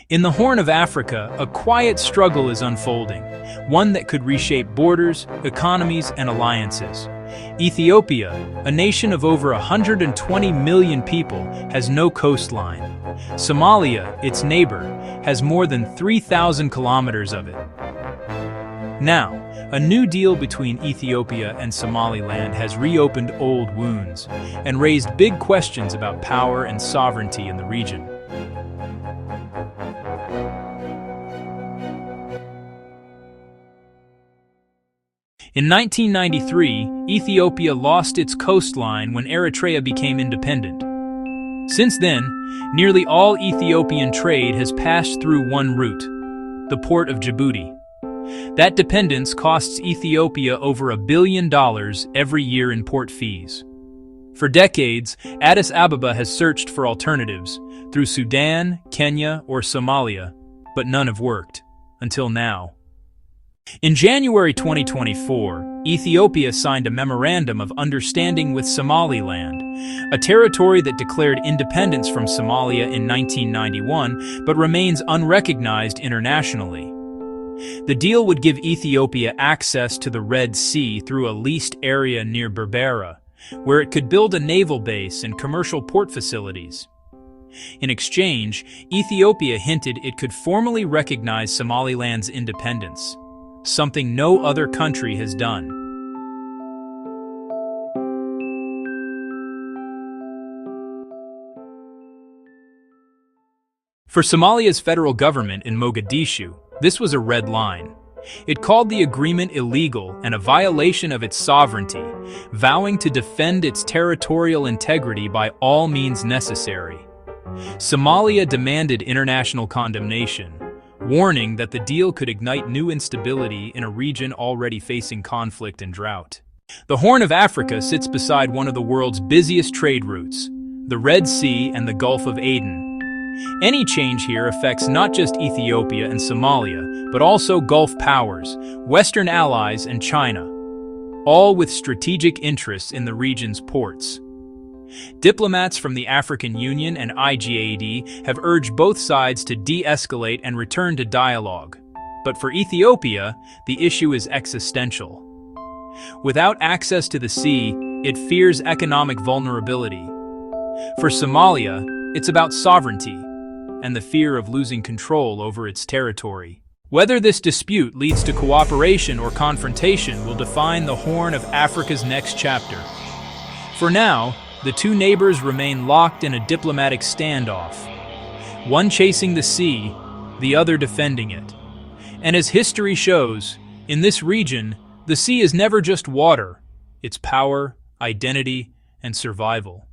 In the Horn of Africa, a quiet struggle is unfolding, one that could reshape borders, economies, and alliances. Ethiopia, a nation of over 120 million people, has no coastline. Somalia, its neighbor, has more than 3,000 kilometers of it. Now, a new deal between Ethiopia and Somaliland has reopened old wounds and raised big questions about power and sovereignty in the region. In 1993, Ethiopia lost its coastline when Eritrea became independent. Since then, nearly all Ethiopian trade has passed through one route, the port of Djibouti. That dependence costs Ethiopia over $1 billion every year in port fees. For decades, Addis Ababa has searched for alternatives through Sudan, Kenya, or Somalia, but none have worked, until now. In January 2024, Ethiopia signed a Memorandum of Understanding with Somaliland, a territory that declared independence from Somalia in 1991 but remains unrecognized internationally. The deal would give Ethiopia access to the Red Sea through a leased area near Berbera, where it could build a naval base and commercial port facilities. In exchange, Ethiopia hinted it could formally recognize Somaliland's independence, something no other country has done. For Somalia's federal government in Mogadishu, this was a red line. It called the agreement illegal and a violation of its sovereignty, vowing to defend its territorial integrity by all means necessary. Somalia demanded international condemnation, warning that the deal could ignite new instability in a region already facing conflict and drought. The Horn of Africa sits beside one of the world's busiest trade routes, the Red Sea and the Gulf of Aden. Any change here affects not just Ethiopia and Somalia, but also Gulf powers, Western allies, and China, all with strategic interests in the region's ports. Diplomats from the African Union and IGAD have urged both sides to de-escalate and return to dialogue. But for Ethiopia, the issue is existential. Without access to the sea, it fears economic vulnerability. For Somalia, it's about sovereignty and the fear of losing control over its territory. Whether this dispute leads to cooperation or confrontation will define the Horn of Africa's next chapter. For now, the two neighbors remain locked in a diplomatic standoff, one chasing the sea, the other defending it. And as history shows, in this region, the sea is never just water, it's power, identity, and survival.